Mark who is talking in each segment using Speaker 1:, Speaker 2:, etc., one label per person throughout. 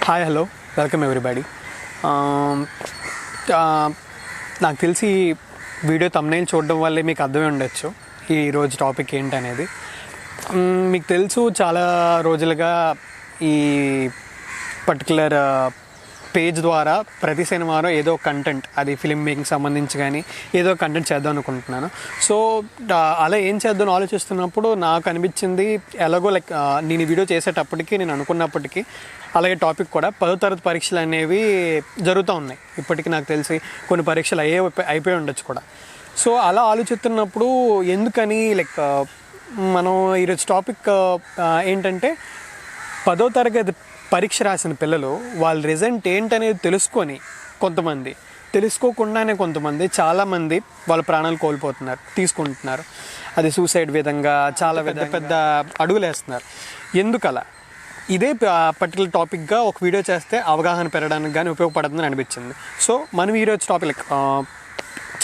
Speaker 1: Hi hello welcome everybody. నాకు తెలిసి video thumbnail చూడడం వల్లే మీకు అర్థమై ఉండొచ్చు ఈరోజు టాపిక్ ఏంటనేది. మీకు తెలుసు చాలా రోజులుగా ఈ పర్టికులర్ పేజ్ ద్వారా ప్రతి శనివారం ఏదో కంటెంట్, అది ఫిలిం మేకింగ్ సంబంధించి కానీ ఏదో కంటెంట్ చేద్దాం అనుకుంటున్నాను. సో అలా ఏం చేద్దాం ఆలోచిస్తున్నప్పుడు నాకు అనిపించింది, ఎలాగో నేను ఈ వీడియో చేసేటప్పటికి నేను అనుకున్నప్పటికీ అలాగే టాపిక్ కూడా 10వ తరగతి పరీక్షలు అనేవి జరుగుతూ ఉన్నాయి. ఇప్పటికీ నాకు తెలిసి కొన్ని పరీక్షలు అయిపోయి ఉండొచ్చు కూడా. సో అలా ఆలోచిస్తున్నప్పుడు ఎందుకని మనం ఈరోజు టాపిక్ ఏంటంటే 10వ తరగతి పరీక్ష రాసిన పిల్లలు వాళ్ళ రిజల్ట్ ఏంటనేది తెలుసుకొని, కొంతమంది తెలుసుకోకుండానే కొంతమంది చాలామంది వాళ్ళ ప్రాణాలు కోల్పోతున్నారు, తీసుకుంటున్నారు. అది సూసైడ్ విధంగా చాలా పెద్ద అడుగులు వేస్తున్నారు. ఎందుకలా? ఇదే పర్టికులర్ టాపిక్గా ఒక వీడియో చేస్తే అవగాహన పెరగడానికి కానీ ఉపయోగపడుతుందని అనిపించింది. సో మనం ఈరోజు టాపిక్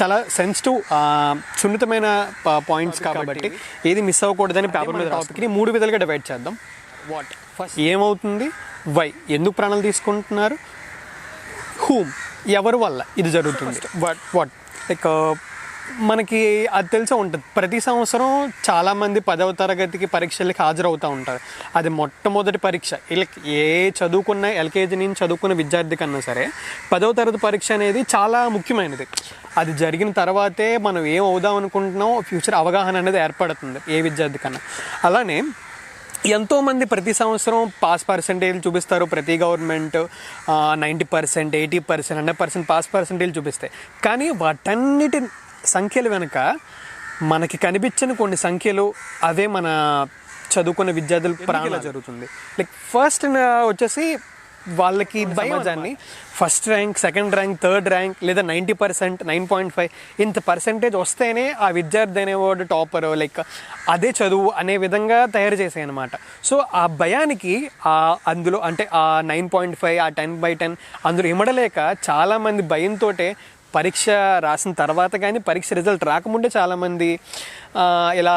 Speaker 1: చాలా సెన్సిటివ్, సున్నితమైన పాయింట్స్ కాబట్టి ఏది మిస్ అవ్వకూడదని పేపర్ మీద టాపిక్ని 3 విధాలుగా డివైడ్ చేద్దాం. వాట్ ఫస్ట్ ఏమవుతుంది, వై ఎందుకు ప్రాణాలు తీసుకుంటున్నారు, హూమ్ ఎవరి వల్ల ఇది జరుగుతుంది, వాట్ మనకి అది తెలిసే ఉంటుంది. ప్రతి సంవత్సరం చాలామంది 10వ తరగతికి పరీక్షలకి హాజరవుతూ ఉంటారు. అది మొట్టమొదటి పరీక్ష. ఏ చదువుకున్న ఎల్కేజీ నుంచి చదువుకున్న విద్యార్థి కన్నా సరే 10వ తరగతి పరీక్ష అనేది చాలా ముఖ్యమైనది. అది జరిగిన తర్వాతే మనం ఏం అవుదాం అనుకుంటున్నాం, ఫ్యూచర్ అవగాహన అనేది ఏర్పడుతుంది ఏ విద్యార్థి కన్నా. అలానే ఎంతోమంది ప్రతి సంవత్సరం పాస్ పర్సెంటేజ్ చూపిస్తారు. ప్రతి గవర్నమెంట్ 90%, 80%, 100% పాస్ పర్సెంటేజ్ చూపిస్తాయి. కానీ వాటన్నిటి సంఖ్యలు వెనుక మనకి కనిపించిన కొన్ని సంఖ్యలు, అవే మన చదువుకున్న విద్యార్థుల ప్రాణాలు జరుగుతుంది. ఫస్ట్ వచ్చేసి వాళ్ళకి సమాజాన్ని first rank, second rank, third rank లేదా 90%, 9.5 ఇంత పర్సెంటేజ్ వస్తేనే ఆ విద్యార్థి అనేవాడు టాపర్, అదే చదువు అనే విధంగా తయారు చేసాయి అనమాట. సో ఆ భయానికి అందులో అంటే ఆ 9.5, ఆ 10/10 అందులో ఇమడలేక చాలామంది భయంతో పరీక్ష రాసిన తర్వాత కానీ పరీక్ష రిజల్ట్ రాకముందే చాలామంది ఇలా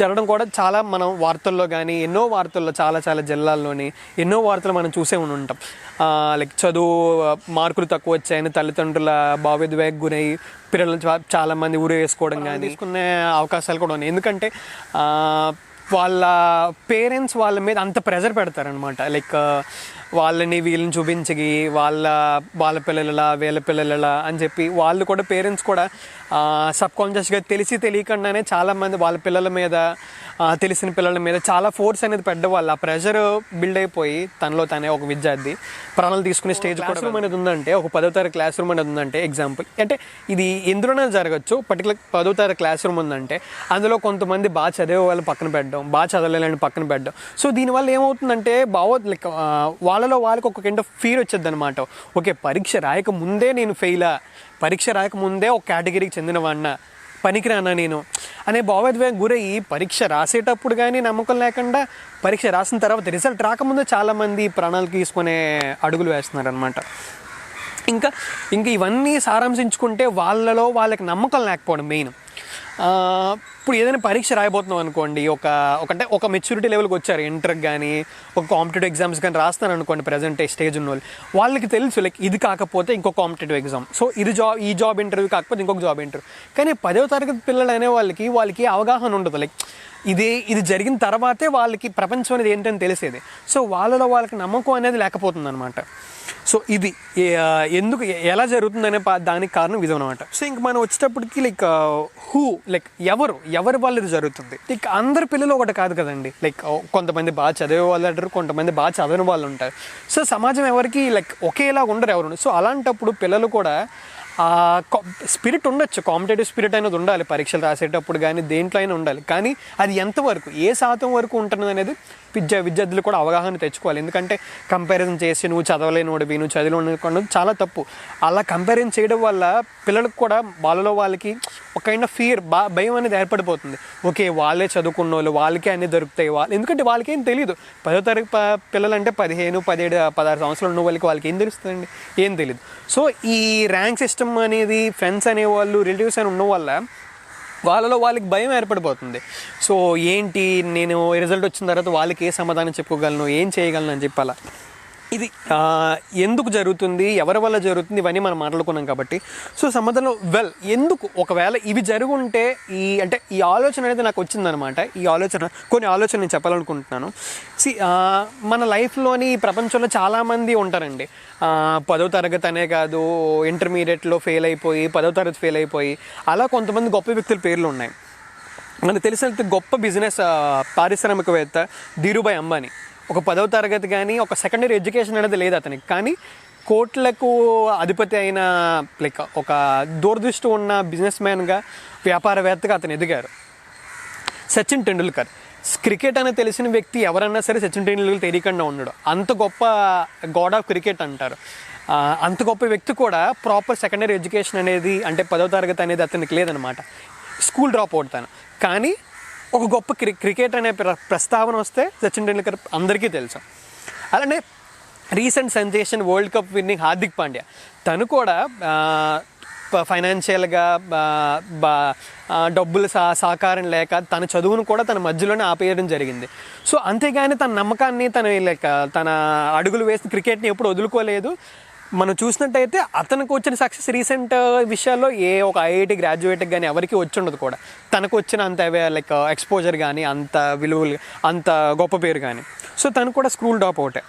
Speaker 1: జరగడం కూడా చాలా మనం వార్తల్లో కానీ ఎన్నో వార్తల్లో చాలా జిల్లాల్లోని ఎన్నో వార్తలు మనం చూసే ఉంటాం. చదువు మార్కులు తక్కువ వచ్చాయని తల్లిదండ్రుల భావోద్వేగ గురై పిల్లలు చాలామంది ఊరు వేసుకోవడం కానీ తీసుకునే అవకాశాలు కూడా ఉన్నాయి. ఎందుకంటే వాళ్ళ పేరెంట్స్ వాళ్ళ మీద అంత ప్రెజర్ పెడతారనమాట. వాళ్ళని వీళ్ళని చూపించి వాళ్ళ పిల్లలలా వీళ్ళ పిల్లలలా అని చెప్పి వాళ్ళు కూడా పేరెంట్స్ కూడా సబ్కాన్షియస్గా తెలియకుండానే చాలామంది వాళ్ళ పిల్లల మీద, తెలిసిన పిల్లల మీద చాలా ఫోర్స్ అనేది పెట్టడం ఆ ప్రెషర్ బిల్డ్ అయిపోయి తనలో తనే ఒక విద్యార్థి ప్రాణాలు తీసుకునే స్టేజ్. క్లాస్ రూమ్ అనేది ఉందంటే, ఒక 10వ తరగతి క్లాస్ రూమ్ అనేది ఉందంటే, ఎగ్జాంపుల్ అంటే ఇది ఎందులోనే జరగచ్చు. పర్టికులర్ 10వ తరగతి క్లాస్ రూమ్ ఉందంటే అందులో కొంతమంది బాగా చదివే వాళ్ళు పక్కన పెట్టడం, బాగా చదవలేని పక్కన పెట్టడం. సో దీనివల్ల ఏమవుతుందంటే వాళ్ళలో వాళ్ళకి ఒక కైండ్ ఆఫ్ ఫీర్ వచ్చేది అనమాట. ఓకే, పరీక్ష రాయకముందే నేను ఫెయిలా, పరీక్ష రాయకముందే ఒక కేటగిరీకి చెందినవాడినా, పనికిరానా నేను అనే భావోద్వేగం గురయ్యి పరీక్ష రాసేటప్పుడు కానీ నమ్మకం లేకుండా పరీక్ష రాసిన తర్వాత రిజల్ట్ రాకముందే చాలామంది ప్రాణాలు తీసుకునే అడుగులు వేస్తున్నారు అనమాట. ఇంకా ఇవన్నీ సారాంశించుకుంటే వాళ్ళలో వాళ్ళకి నమ్మకం లేకపోవడం మెయిన్. ఇప్పుడు ఏదైనా పరీక్ష రాయబోతున్నాం అనుకోండి, ఒక మెచ్యూరిటీ లెవెల్కి వచ్చారు, ఇంటర్కి కానీ ఒక కాంపిటేటివ్ ఎగ్జామ్స్ కానీ రాస్తున్నారు అనుకోండి, ప్రజెంట్ స్టేజ్ ఉన్న వాళ్ళకి తెలుసు ఇది కాకపోతే ఇంకో కాంపిటేటివ్ ఎగ్జామ్, సో ఈ జాబ్ ఇంటర్వ్యూ కాకపోతే ఇంకొక జాబ్ ఇంటర్వ్యూ. కానీ 10వ తరగతి పిల్లలు అనే వాళ్ళకి అవగాహన ఉండదు. ఇది జరిగిన తర్వాతే వాళ్ళకి ప్రపంచం అనేది ఏంటని తెలిసేది. సో వాళ్ళలో వాళ్ళకి నమ్మకం అనేది లేకపోతుంది అనమాట. సో ఇది ఎందుకు ఎలా జరుగుతుందనే దానికి కారణం ఇది అనమాట. సో ఇంక మనం వచ్చేటప్పటికి ఎవరు వాళ్ళు ఇది జరుగుతుంది. అందరు పిల్లలు ఒకటి కాదు కదండి. కొంతమంది బాగా చదివే వాళ్ళు అంటారు, కొంతమంది బాగా చదవని వాళ్ళు ఉంటారు. సో సమాజం ఎవరికి ఒకేలా ఉండరు ఎవరు. సో అలాంటప్పుడు పిల్లలు కూడా స్పిరిట్ ఉండొచ్చు, కాంపిటేటివ్ స్పిరిట్ అనేది ఉండాలి, పరీక్షలు రాసేటప్పుడు కానీ దేంట్లో అయినా ఉండాలి. కానీ అది ఎంతవరకు, ఏ శాతం వరకు ఉంటుంది అనేది విద్యార్థులు కూడా అవగాహన తెచ్చుకోవాలి. ఎందుకంటే కంపారిజన్ చేసి నువ్వు చదవలేనోడివి, నువ్వు చదివలేను చాలా తప్పు. అలా కంపారిజన్ చేయడం వల్ల పిల్లలకు కూడా వాళ్ళకి ఒక కైండ్ ఆఫ్ ఫియర్, భయం అనేది ఏర్పడిపోతుంది. ఓకే, వాళ్ళే చదువుకున్న వాళ్ళు, వాళ్ళకే అన్నీ దొరుకుతాయి, ఎందుకంటే వాళ్ళకేం తెలియదు. 10వ తరగతి పిల్లలు అంటే 15, 17, 16 సంవత్సరాలు ఉన్న వాళ్ళకి ఏం తెలుస్తుందండి, ఏం తెలియదు. సో ఈ ర్యాంక్ సిస్టమ్ అనేది, ఫ్రెండ్స్ అనేవాళ్ళు, రిలేటివ్స్ అని ఉన్న వల్ల వాళ్ళలో వాళ్ళకి భయం ఏర్పడిపోతుంది. సో ఏంటి, నేను రిజల్ట్ వచ్చిన తర్వాత వాళ్ళకి ఏ సమాధానం చెప్పుకోగలను, ఏం చేయగలను అని చెప్పాలా. ఇది ఎందుకు జరుగుతుంది, ఎవరి వల్ల జరుగుతుంది, ఇవన్నీ మనం మాట్లాడుకున్నాం కాబట్టి. సో సమాధానం ఎందుకు ఒకవేళ ఇవి జరుగుంటే అంటే ఈ ఆలోచన అనేది నాకు వచ్చిందనమాట. కొన్ని ఆలోచన నేను చెప్పాలనుకుంటున్నాను. మన లైఫ్లోని ఈ ప్రపంచంలో చాలామంది ఉంటారండి. 10వ తరగతి అనే కాదు, ఇంటర్మీడియట్లో ఫెయిల్ అయిపోయి 10వ తరగతి ఫెయిల్ అయిపోయి అలా కొంతమంది గొప్ప వ్యక్తుల పేర్లు ఉన్నాయి. మనకు తెలిసిన గొప్ప బిజినెస్ పారిశ్రామికవేత్త ధీరుభాయ్ అంబానీ. ఒక 10వ తరగతి కానీ ఒక సెకండరీ ఎడ్యుకేషన్ అనేది లేదు అతనికి, కానీ కోట్లకు అధిపతి అయిన ఒక దూరదృష్టి ఉన్న బిజినెస్ మ్యాన్గా, వ్యాపారవేత్తగా అతను ఎదిగారు. సచిన్ టెండూల్కర్, క్రికెట్ అనేది తెలిసిన వ్యక్తి ఎవరన్నా సరే సచిన్ టెండూల్కర్ తెలియకుండా ఉండడు. అంత గొప్ప గాడ్ ఆఫ్ క్రికెట్ అంటారు. అంత గొప్ప వ్యక్తి కూడా ప్రాపర్ సెకండరీ ఎడ్యుకేషన్ అనేది, అంటే 10వ తరగతి అనేది అతనికి లేదనమాట. స్కూల్ డ్రాప్ అవుతాను, కానీ ఒక గొప్ప క్రికెట్ అనే ప్రస్తావన వస్తే సచిన్ టెండూల్కర్ అందరికీ తెలుసు. అలానే recent sensation world cup winnowing Hardik Pandya, తను కూడా ఫైనాన్షియల్గా డబ్బులు సహకారం లేక తన చదువును కూడా తన మధ్యలోనే ఆపేయడం జరిగింది. సో అంతేగాని తన నమ్మకాన్ని తన అడుగులు వేసి క్రికెట్ని ఎప్పుడు వదులుకోలేదు. మనం చూసినట్టయితే అతనికి వచ్చిన సక్సెస్ రీసెంట్ విషయాల్లో ఒక ఐఐటి గ్రాడ్యుయేట్కి కానీ ఎవరికి వచ్చి ఉండదు కూడా. తనకు వచ్చిన అంత ఎక్స్పోజర్ కానీ, అంత విలువలు, అంత గొప్ప పేరు కానీ. సో తను కూడా స్కూల్ డ్రాప్ అవుటే.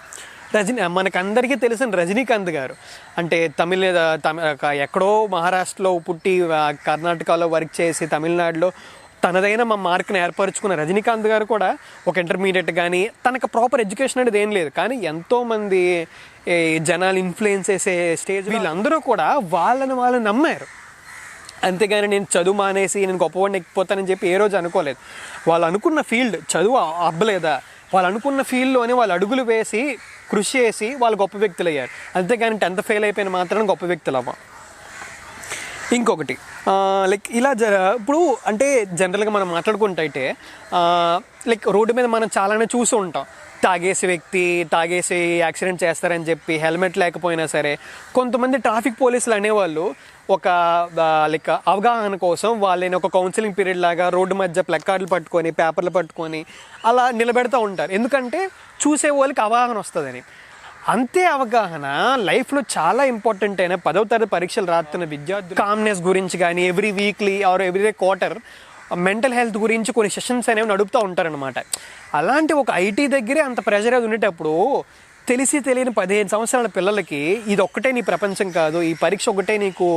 Speaker 1: మనకందరికీ తెలిసిన రజనీకాంత్ గారు, అంటే ఎక్కడో మహారాష్ట్రలో పుట్టి కర్ణాటకలో వర్క్ చేసి తమిళనాడులో తనదైన మార్క్ని ఏర్పరచుకున్న రజనీకాంత్ గారు కూడా ఒక ఇంటర్మీడియట్ కానీ, తనకు ప్రాపర్ ఎడ్యుకేషన్ అనేది ఏం లేదు, కానీ ఎంతోమంది జనాలు ఇన్ఫ్లుయెన్స్ చేసే స్టేజ్ వీళ్ళందరూ కూడా వాళ్ళని నమ్మారు. అంతేగాని నేను చదువు మానేసి నేను గొప్పవాడిని ఎక్కిపోతానని చెప్పి ఏ రోజు అనుకోలేదు. వాళ్ళు అనుకున్న ఫీల్డ్ చదువు అబ్బలేదా, వాళ్ళు అనుకున్న ఫీల్డ్లోనే వాళ్ళు అడుగులు వేసి కృషి చేసి వాళ్ళు గొప్ప వ్యక్తులు అయ్యారు. అంతేగాని 10th ఫెయిల్ అయిపోయిన మాత్రం గొప్ప వ్యక్తులు అవ్వ. ఇంకొకటి ఇలా ఇప్పుడు అంటే జనరల్గా మనం మాట్లాడుకుంటే రోడ్డు మీద మనం చాలానే చూసి ఉంటాం. తాగేసి యాక్సిడెంట్ చేస్తారని చెప్పి హెల్మెట్ లేకపోయినా సరే కొంతమంది ట్రాఫిక్ పోలీసులు అనేవాళ్ళు ఒక అవగాహన కోసం వాళ్ళని ఒక కౌన్సిలింగ్ పీరియడ్ లాగా రోడ్డు మధ్య ప్లకార్డులు పట్టుకొని, పేపర్లు పట్టుకొని అలా నిలబెడతా ఉంటారు. ఎందుకంటే చూసే వాళ్ళకి అవగాహన వస్తుందని. అంతే అవగాహన లైఫ్లో చాలా ఇంపార్టెంట్ అయిన 10వ తరగతి పరీక్షలు రాస్తున్న విద్యార్థులు కామ్నెస్ గురించి కానీ every weekly or every quarter mental health గురించి కొన్ని సెషన్స్ అనేవి నడుపుతూ ఉంటారనమాట. అలాంటి ఒక ఐటీ దగ్గరే అంత ప్రెషర్ అది ఉండేటప్పుడు తెలియని 15 సంవత్సరాల పిల్లలకి ఇది ఒక్కటే నీ ప్రపంచం కాదు, ఈ పరీక్ష ఒకటే నీకు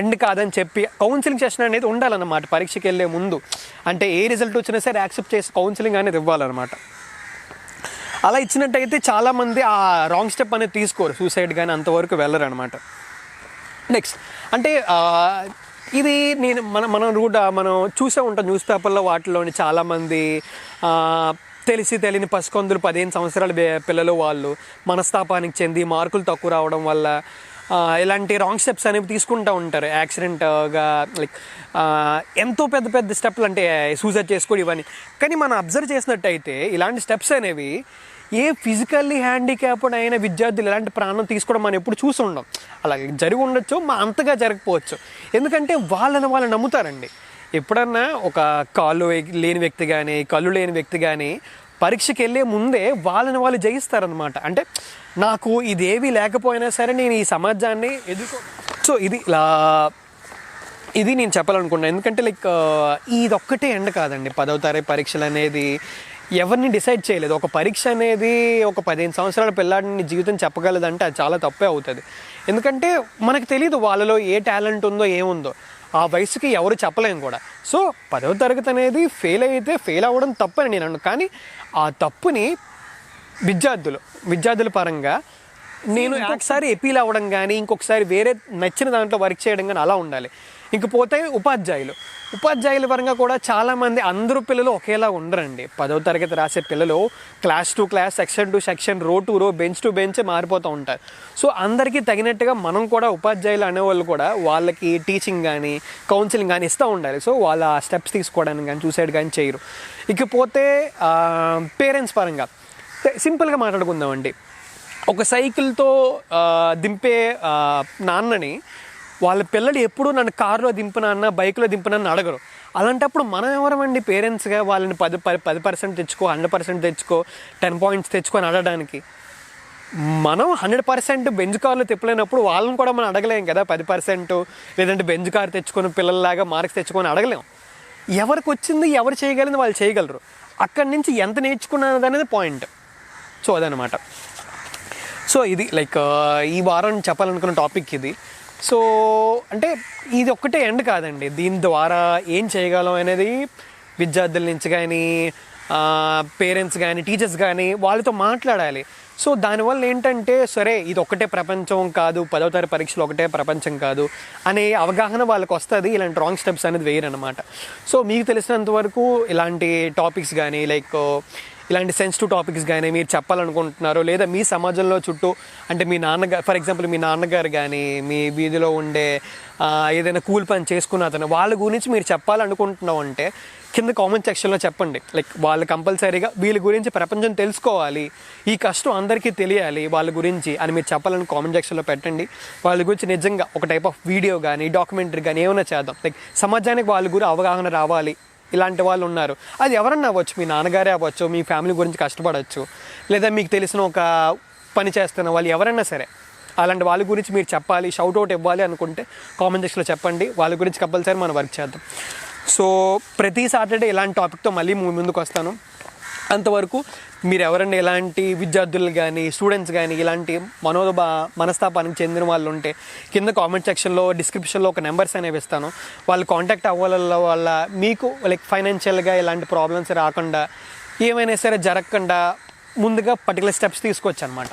Speaker 1: ఎండ్ కాదని చెప్పి కౌన్సిలింగ్ సెషన్ అనేది ఉండాలన్నమాట. పరీక్షకి వెళ్ళే ముందు అంటే ఏ రిజల్ట్ వచ్చినా సరే యాక్సెప్ట్ చేసి కౌన్సిలింగ్ అనేది ఇవ్వాలన్నమాట. అలా ఇచ్చినట్టయితే చాలామంది ఆ రాంగ్ స్టెప్ అనేది తీసుకోరు, సూసైడ్ కానీ అంతవరకు వెళ్ళరు అనమాట. నెక్స్ట్ అంటే ఇది మనం చూసే ఉంటాం న్యూస్ పేపర్లో వాటిలోని చాలామంది తెలియని పసికొందులు 15 సంవత్సరాల పిల్లలు వాళ్ళు మనస్తాపానికి చెంది మార్కులు తక్కువ రావడం వల్ల ఇలాంటి రాంగ్ స్టెప్స్ అనేవి తీసుకుంటూ ఉంటారు. యాక్సిడెంట్గా ఎంతో పెద్ద స్టెప్లు అంటే సూసైడ్ చేసుకోవడం ఇవన్నీ. కానీ మనం అబ్జర్వ్ చేసినట్టయితే ఇలాంటి స్టెప్స్ అనేవి ఏ ఫిజికల్లీ హ్యాండిక్యాప్డ్ అయిన విద్యార్థులు ఇలాంటి ప్రాణం తీసుకోవడం మనం ఎప్పుడు చూసి ఉండం. అలా జరిగి ఉండొచ్చు, అంతగా జరగకపోవచ్చు. ఎందుకంటే వాళ్ళు నమ్ముతారండి. ఎప్పుడన్నా ఒక కాళ్ళు లేని వ్యక్తి కానీ కళ్ళు లేని వ్యక్తి కానీ పరీక్షకి వెళ్ళే ముందే వాళ్ళు జయిస్తారనమాట. అంటే నాకు ఇదేవి లేకపోయినా సరే నేను ఈ సమాజాన్ని సో ఇది నేను చెప్పాలనుకున్నాను. ఎందుకంటే ఇదొక్కటే ఎండ్ కాదండి. 10వ తరగతి పరీక్షలు అనేది ఎవరిని డిసైడ్ చేయలేదు. ఒక పరీక్ష అనేది ఒక 15 సంవత్సరాల పిల్లాడిని జీవితం చెప్పగలదంటే అది చాలా తప్పే అవుతుంది. ఎందుకంటే మనకు తెలియదు వాళ్ళలో ఏ టాలెంట్ ఉందో ఏముందో, ఆ వయసుకి ఎవరు చెప్పలేము కూడా. సో 10వ తరగతి అనేది ఫెయిల్ అవ్వడం తప్పని నేను అన్నాను. కానీ ఆ తప్పుని విద్యార్థుల పరంగా నేను ఒకసారి ఎపీల్ అవ్వడం కానీ ఇంకొకసారి వేరే నచ్చిన దాంట్లో వర్క్ చేయడం కానీ అలా ఉండాలి. ఇంకపోతే ఉపాధ్యాయుల పరంగా కూడా చాలామంది అందరూ పిల్లలు ఒకేలా ఉండరండి. 10వ తరగతి రాసే పిల్లలు class to class, section to section, రో టు రో, బెంచ్ టు బెంచ్ మారిపోతూ ఉంటారు. సో అందరికీ తగినట్టుగా మనం కూడా ఉపాధ్యాయులు అనేవాళ్ళు కూడా వాళ్ళకి టీచింగ్ కానీ కౌన్సిలింగ్ కానీ ఇస్తూ ఉండాలి. సో వాళ్ళ స్టెప్స్ తీసుకోవడానికి కానీ సూసైడ్ కానీ చేయరు. ఇకపోతే పేరెంట్స్ పరంగా సింపుల్గా మాట్లాడుకుందామండి. ఒక సైకిల్తో దింపే నాన్నని వాళ్ళ పిల్లలు ఎప్పుడూ నన్ను కారులో దింపినా బైక్లో దింపినా అడగరు. అలాంటప్పుడు మనం ఎవరమండి పేరెంట్స్గా వాళ్ళని 10% తెచ్చుకో, 100% తెచ్చుకో, 10 పాయింట్స్ తెచ్చుకో అని అడగడానికి? మనం 100% బెంజ్ కార్లు తిప్పలేనప్పుడు వాళ్ళని కూడా మనం అడగలేం కదా 10%, లేదంటే బెంజ్ కార్ తెచ్చుకొని పిల్లల్లాగా మార్క్స్ తెచ్చుకొని అడగలేం. ఎవరికి వచ్చింది ఎవరు చేయగలిగింది వాళ్ళు చేయగలరు. అక్కడి నుంచి ఎంత నేర్చుకున్నది అనేది పాయింట్. సో అదనమాట. సో ఇది లైక్ ఈ వారం చెప్పాలనుకున్న టాపిక్ ఇది. సో అంటే ఇది ఒక్కటే ఎండ్ కాదండి, దీని ద్వారా ఏం చేయగలం అనేది విద్యార్థుల నుంచి కానీ పేరెంట్స్ కానీ టీచర్స్ కానీ వాళ్ళతో మాట్లాడాలి. సో దానివల్ల ఏంటంటే సరే ఇది ఒకటే ప్రపంచం కాదు, 10వ తరగతి పరీక్షలు ఒకటే ప్రపంచం కాదు అనే అవగాహన వాళ్ళకి వస్తుంది. ఇలాంటి రాంగ్ స్టెప్స్ అనేది వేయరనమాట. సో మీకు తెలిసినంత వరకు ఇలాంటి టాపిక్స్ కానీ లైక్ ఇలాంటి సెన్సిటివ్ టాపిక్స్ కానీ మీరు చెప్పాలనుకుంటున్నారు, లేదా మీ సమాజంలో చుట్టూ అంటే మీ నాన్నగారు ఫర్ ఎగ్జాంపుల్ మీ నాన్నగారు కానీ మీ వీధిలో ఉండే ఏదైనా కూల్ పని చేసుకున్న అతను వాళ్ళ గురించి మీరు చెప్పాలనుకుంటున్నాం అంటే కింద కామెంట్ సెక్షన్లో చెప్పండి. లైక్ వాళ్ళు కంపల్సరీగా వీళ్ళ గురించి ప్రపంచం తెలుసుకోవాలి, ఈ కష్టం అందరికీ తెలియాలి వాళ్ళ గురించి అని మీరు చెప్పాలని కామెంట్ సెక్షన్లో పెట్టండి. వాళ్ళ గురించి నిజంగా ఒక టైప్ ఆఫ్ వీడియో కానీ డాక్యుమెంటరీ కానీ ఏమైనా చేద్దాం. లైక్ సమాజానికి వాళ్ళ గురించి అవగాహన రావాలి. ఇలాంటి వాళ్ళు ఉన్నారు, అది ఎవరన్నా అవ్వచ్చు, మీ నాన్నగారే అవ్వచ్చు, మీ ఫ్యామిలీ గురించి కష్టపడవచ్చు, లేదా మీకు తెలిసిన ఒక పని చేస్తున్న వాళ్ళు ఎవరైనా సరే అలాంటి వాళ్ళ గురించి మీరు చెప్పాలి, షౌట్అవుట్ ఇవ్వాలి అనుకుంటే కామెంట్ సెక్షన్లో చెప్పండి. వాళ్ళ గురించి కంపల్సరీ మనం వర్క్ చేద్దాం. సో ప్రతి సాటర్డే ఇలాంటి టాపిక్తో మళ్ళీ ముందుకు వస్తాను. అంతవరకు మీరు ఎవరైనా ఇలాంటి విద్యార్థులు కానీ స్టూడెంట్స్ కానీ ఇలాంటి మనస్తాపానికి చెందిన వాళ్ళు ఉంటే కింద కామెంట్ సెక్షన్లో డిస్క్రిప్షన్లో ఒక నెంబర్స్ అనేవి ఇస్తాను. వాళ్ళు కాంటాక్ట్ అవ్వాల వల్ల మీకు లైక్ ఫైనాన్షియల్గా ఇలాంటి ప్రాబ్లమ్స్ రాకుండా ఏమైనా సరే జరగకుండా ముందుగా పర్టికులర్ స్టెప్స్ తీసుకోవచ్చు అనమాట.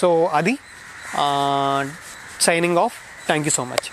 Speaker 1: సో అది signing off. Thank you so much.